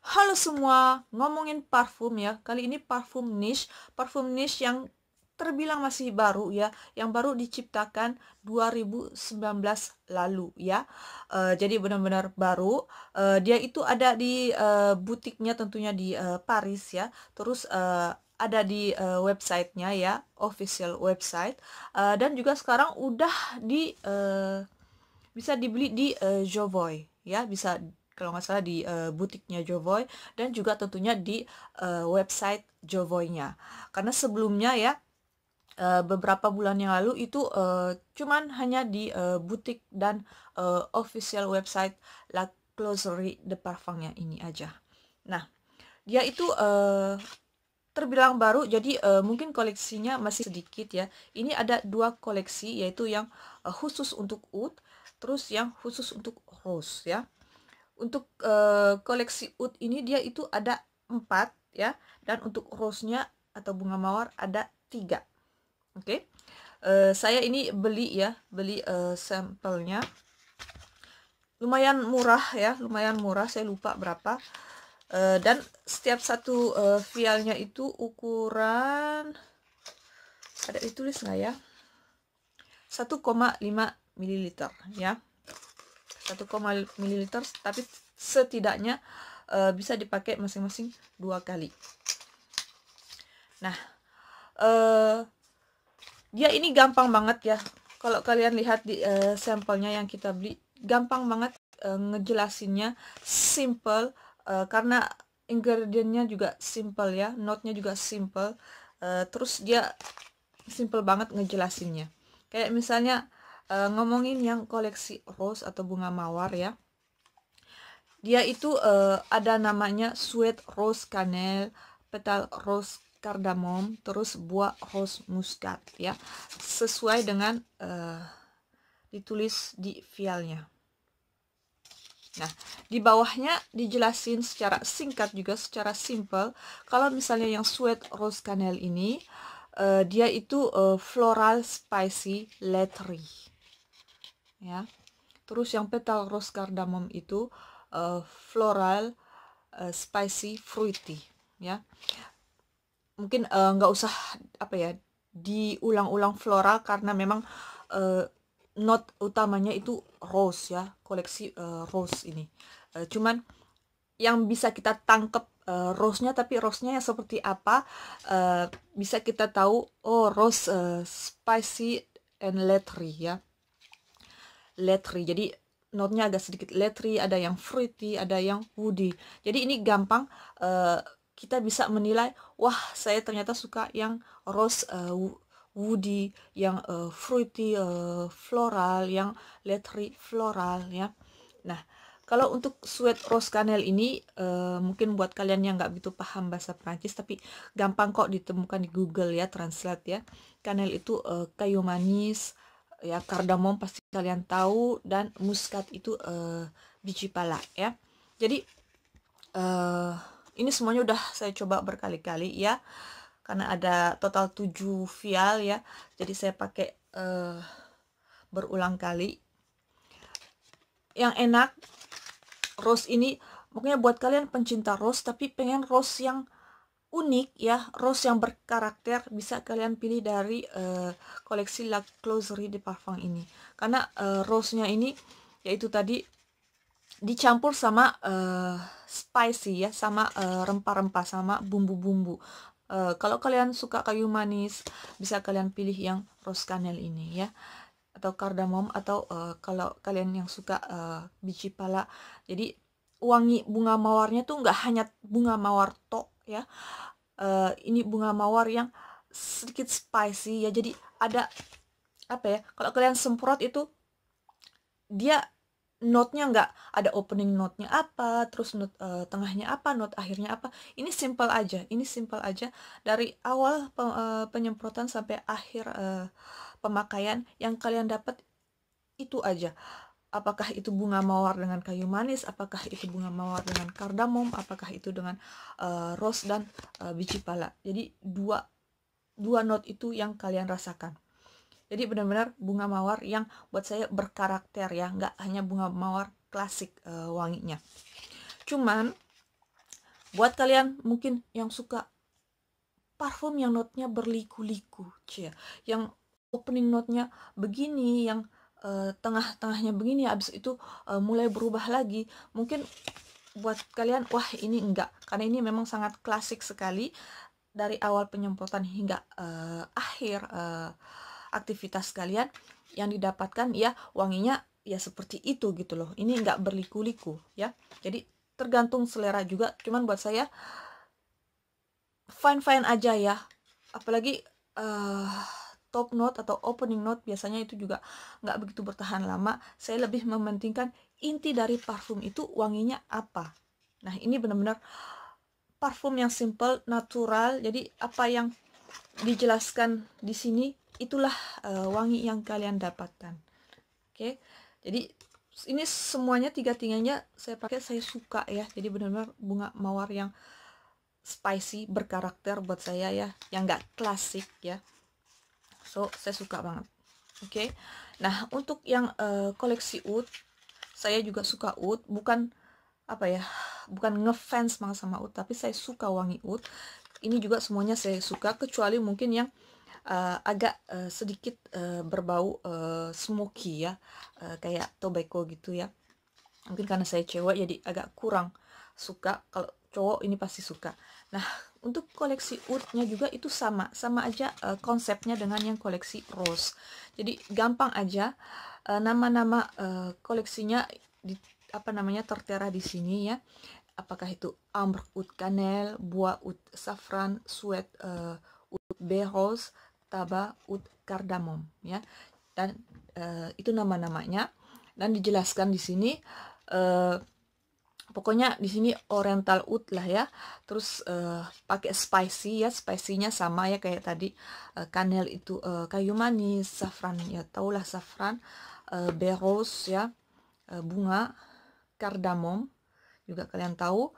Halo semua, ngomongin parfum ya. Kali ini parfum niche yang terbilang masih baru ya, yang baru diciptakan 2019 lalu ya. Jadi benar-benar baru. Dia itu ada di butiknya tentunya di Paris ya. Terus ada di websitenya ya, official website. Dan juga sekarang udah bisa dibeli di Jovoy ya, bisa kalau nggak salah di butiknya Jovoy, dan juga tentunya di website Jovoy-nya. Karena sebelumnya ya, beberapa bulan yang lalu itu cuman hanya di butik dan official website La Closerie de Parfumnya ini aja. Nah, dia itu terbilang baru, jadi mungkin koleksinya masih sedikit ya. Ini ada dua koleksi, yaitu yang khusus untuk oud, terus yang khusus untuk rose ya. Untuk koleksi oud ini dia itu ada 4 ya, dan untuk rose-nya atau bunga mawar ada 3. Oke. Saya ini beli sampelnya. Lumayan murah ya, lumayan murah, saya lupa berapa. Dan setiap satu vialnya itu ukuran, ada ditulis nggak ya, 1,5 ml ya, 1,5 ml, tapi setidaknya bisa dipakai masing-masing 2 kali. Nah, dia ini gampang banget ya. Kalau kalian lihat di sampelnya yang kita beli, gampang banget ngejelasinnya, simple, karena ingredientnya juga simple ya, note-nya juga simple. Terus dia simple banget ngejelasinnya. Kayak misalnya ngomongin yang koleksi rose atau bunga mawar ya. Dia itu ada namanya sweet rose cannelle, petal rose cardamom, terus buah rose muscat ya. Sesuai dengan ditulis di vialnya. Nah, di bawahnya dijelasin secara singkat juga, secara simple. Kalau misalnya yang sweet rose cannelle ini, dia itu floral spicy leathery ya. Terus yang petal rose cardamom itu floral spicy fruity ya. Mungkin nggak usah apa ya diulang-ulang floral, karena memang note utamanya itu rose ya, koleksi rose ini. Cuman yang bisa kita tangkep rose-nya, tapi rose-nya yang seperti apa, bisa kita tahu, oh rose spicy and leathery ya, leathery. Jadi note-nya agak sedikit leathery, ada yang fruity, ada yang woody. Jadi ini gampang kita bisa menilai, wah saya ternyata suka yang rose woody, yang fruity floral, yang leathery floral ya. Nah, kalau untuk sweet rose cannelle ini mungkin buat kalian yang nggak begitu paham bahasa Prancis, tapi gampang kok ditemukan di Google ya, translate ya. Cannelle itu kayu manis ya, kardamom pasti kalian tahu, dan muskat itu biji pala ya. Jadi ini semuanya udah saya coba berkali-kali ya, karena ada total 7 vial ya, jadi saya pakai berulang kali. Yang enak rose ini, pokoknya buat kalian pencinta rose tapi pengen rose yang unik ya, rose yang berkarakter, bisa kalian pilih dari koleksi La Closerie de Parfum ini. Karena rose-nya ini yaitu tadi dicampur sama spicy ya, sama rempah-rempah, sama bumbu-bumbu. Kalau kalian suka kayu manis, bisa kalian pilih yang rose cannelle ini ya, atau kardamom, atau kalau kalian yang suka biji pala. Jadi wangi bunga mawarnya tuh nggak hanya bunga mawar tok ya, ini bunga mawar yang sedikit spicy ya. Jadi ada apa ya, kalau kalian semprot itu dia note-nya nggak ada opening note-nya apa, terus note tengahnya apa, note akhirnya apa. Ini simple aja, ini simple aja dari awal penyemprotan sampai akhir pemakaian, yang kalian dapat itu aja. Apakah itu bunga mawar dengan kayu manis, apakah itu bunga mawar dengan kardamom, apakah itu dengan rose dan biji pala. Jadi dua note itu yang kalian rasakan. Jadi benar-benar bunga mawar yang buat saya berkarakter ya, nggak hanya bunga mawar klasik wanginya. Cuman Buat kalian mungkin yang suka parfum yang notnya berliku-liku, yang opening notnya begini, yang tengah-tengahnya begini, habis itu mulai berubah lagi. Mungkin buat kalian, wah ini enggak, karena ini memang sangat klasik sekali dari awal penyemprotan hingga akhir aktivitas kalian yang didapatkan ya wanginya ya seperti itu gitu loh. Ini enggak berliku-liku ya. Jadi tergantung selera juga. Cuman buat saya fine-fine aja ya. Apalagi top note atau opening note biasanya itu juga nggak begitu bertahan lama. Saya lebih mementingkan inti dari parfum itu wanginya apa. Nah ini benar-benar parfum yang simple, natural. Jadi apa yang dijelaskan di sini itulah wangi yang kalian dapatkan. Oke, jadi ini semuanya tiga-tiganya saya pakai, saya suka ya. Jadi benar-benar bunga mawar yang spicy, berkarakter buat saya ya, yang nggak klasik ya. So saya suka banget. Oke, nah untuk yang koleksi oud, saya juga suka oud. Bukan apa ya, bukan ngefans banget sama oud, tapi saya suka wangi oud. Ini juga semuanya saya suka, kecuali mungkin yang agak sedikit berbau smoky ya, kayak tobacco gitu ya. Mungkin karena saya cewek jadi agak kurang suka. Kalau cowok ini pasti suka. Nah untuk koleksi oud-nya juga itu sama aja konsepnya dengan yang koleksi rose. Jadi gampang aja, nama-nama koleksinya di apa namanya tertera di sini ya. Apakah itu ambre oud cannelle, bois oud saffran, souet oud berrose, tabac oud cardamom ya. Dan itu nama-namanya, dan dijelaskan di sini pokoknya di sini oriental oud lah ya. Terus pakai spicy ya, spicy-nya sama ya kayak tadi. Cannelle itu kayu manis, saffran ya taulah saffran, berrose ya bunga, cardamom juga kalian tahu.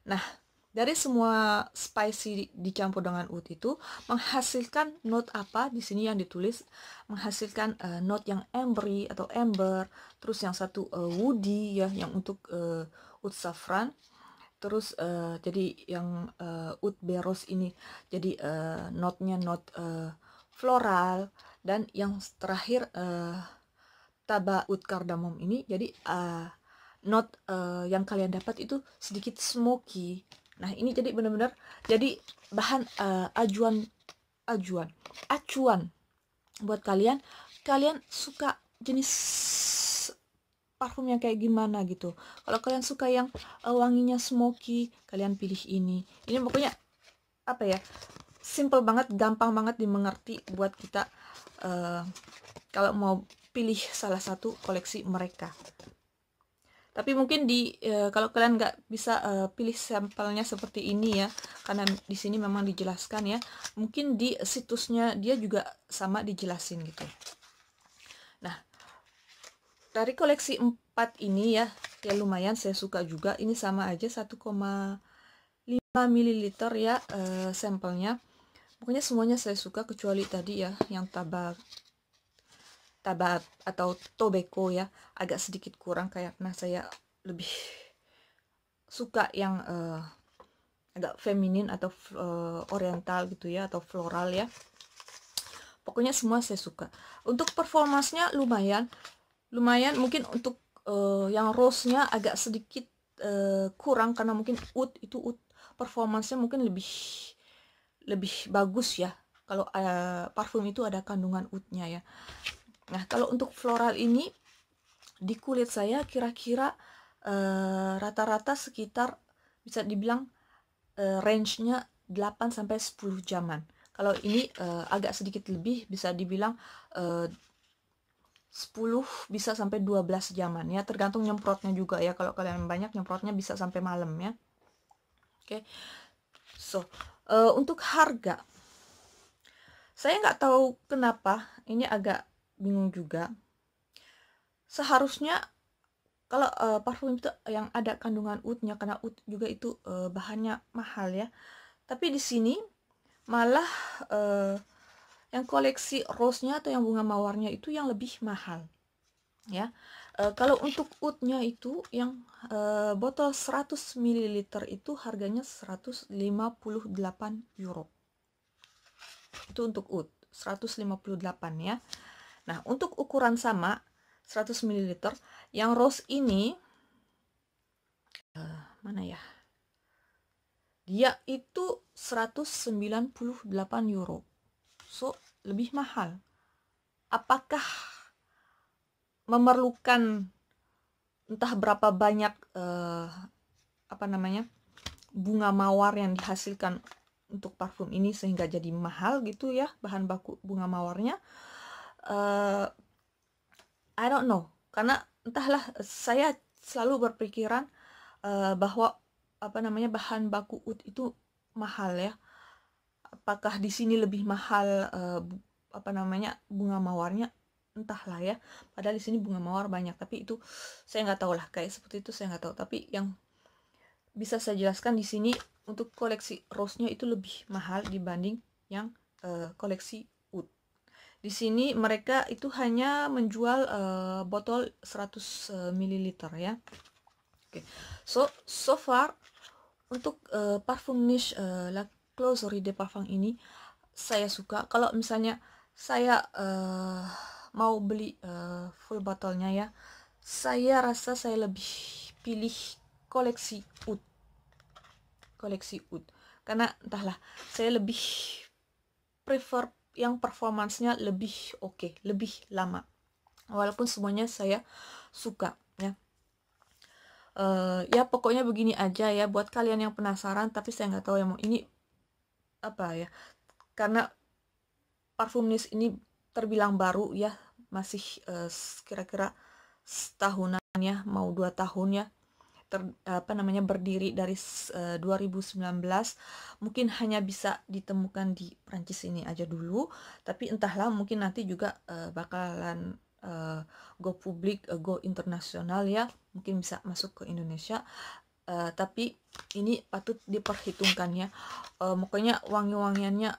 Nah dari semua spicy dicampur dengan oud itu menghasilkan note apa di sini yang ditulis, menghasilkan note yang ambery atau amber. Terus yang satu woody ya, yang untuk oud saffran. Terus jadi yang oud berrose ini jadi note-nya note floral. Dan yang terakhir tabac oud cardamom ini jadi note yang kalian dapat itu sedikit smoky. Nah ini jadi benar-benar jadi bahan acuan buat kalian suka jenis parfum yang kayak gimana gitu. Kalau kalian suka yang wanginya smoky, kalian pilih ini pokoknya apa ya, simple banget, gampang banget dimengerti buat kita kalau mau pilih salah satu koleksi mereka. Tapi mungkin kalau kalian nggak bisa pilih sampelnya seperti ini ya, karena di sini memang dijelaskan ya. Mungkin di situsnya dia juga sama dijelasin gitu. Nah, dari koleksi 4 ini ya lumayan saya suka juga. Ini sama aja 1,5 ml ya sampelnya. Pokoknya semuanya saya suka kecuali tadi ya yang tabac atau tobacco ya, agak sedikit kurang karena saya lebih suka yang agak feminin atau oriental gitu ya, atau floral ya. Pokoknya semua saya suka. Untuk performanya lumayan mungkin untuk yang rose-nya agak sedikit kurang, karena mungkin oud performanya mungkin lebih bagus ya kalau parfum itu ada kandungan oud-nya ya. Nah kalau untuk floral ini di kulit saya kira-kira rata-rata sekitar bisa dibilang range-nya 8-10 jaman. Kalau ini agak sedikit lebih, bisa dibilang 10 bisa sampai 12 jaman ya, tergantung nyemprotnya juga ya. Kalau kalian banyak nyemprotnya bisa sampai malam ya. Oke. So, untuk harga saya nggak tahu kenapa ini agak bingung juga. Seharusnya kalau parfum itu yang ada kandungan oud-nya, karena oud juga itu bahannya mahal ya. Tapi di sini malah yang koleksi rose-nya atau yang bunga mawarnya itu yang lebih mahal ya. Kalau untuk oud-nya itu yang botol 100 ml itu harganya 158 euro. Itu untuk oud 158 ya. Nah, untuk ukuran sama 100 ml yang rose ini mana ya? Dia itu 198 euro. So, lebih mahal. Apakah memerlukan entah berapa banyak bunga mawar yang dihasilkan untuk parfum ini sehingga jadi mahal gitu ya, bahan baku bunga mawarnya? I don't know, karena entahlah, saya selalu berpikiran bahwa bahan baku oud itu mahal ya. Apakah di sini lebih mahal bunga mawarnya? Entahlah ya. Padahal di sini bunga mawar banyak, tapi itu saya nggak tahu lah, kayak seperti itu saya nggak tahu. Tapi yang bisa saya jelaskan di sini untuk koleksi rose-nya itu lebih mahal dibanding yang koleksi oud. Di sini mereka itu hanya menjual botol 100 ml ya. Oke. So far untuk parfum niche La Closerie de Parfum ini saya suka. Kalau misalnya saya mau beli full botolnya ya, saya rasa saya lebih pilih koleksi oud. Karena entahlah, saya lebih prefer yang performansnya lebih oke, lebih lama. Walaupun semuanya saya suka ya. Ya pokoknya begini aja ya, buat kalian yang penasaran tapi saya nggak tahu yang mau ini apa ya, karena parfum niche ini terbilang baru ya, masih kira-kira setahunan ya, mau 2 tahun ya, berdiri dari 2019. Mungkin hanya bisa ditemukan di Prancis ini aja dulu, tapi entahlah, mungkin nanti juga bakalan go publik, go internasional ya, mungkin bisa masuk ke Indonesia. Tapi ini patut diperhitungkan ya. Pokoknya wangi-wangiannya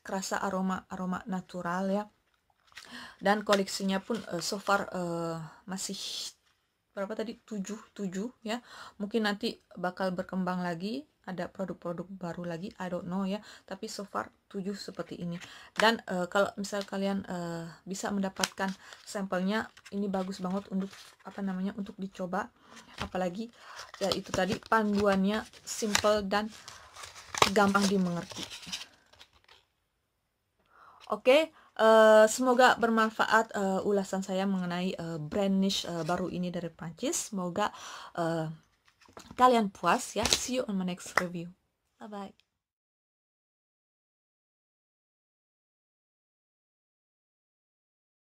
kerasa aroma natural ya, dan koleksinya pun so far masih berapa tadi, 7 ya. Mungkin nanti bakal berkembang lagi, ada produk-produk baru lagi, I don't know ya, tapi so far 7 seperti ini. Dan kalau misal kalian bisa mendapatkan sampelnya, ini bagus banget untuk untuk dicoba. Apalagi ya itu tadi, panduannya simple dan gampang dimengerti. Oke, semoga bermanfaat ulasan saya mengenai brand niche baru ini dari Prancis. Semoga kalian puas ya. See you on my next review. Bye bye.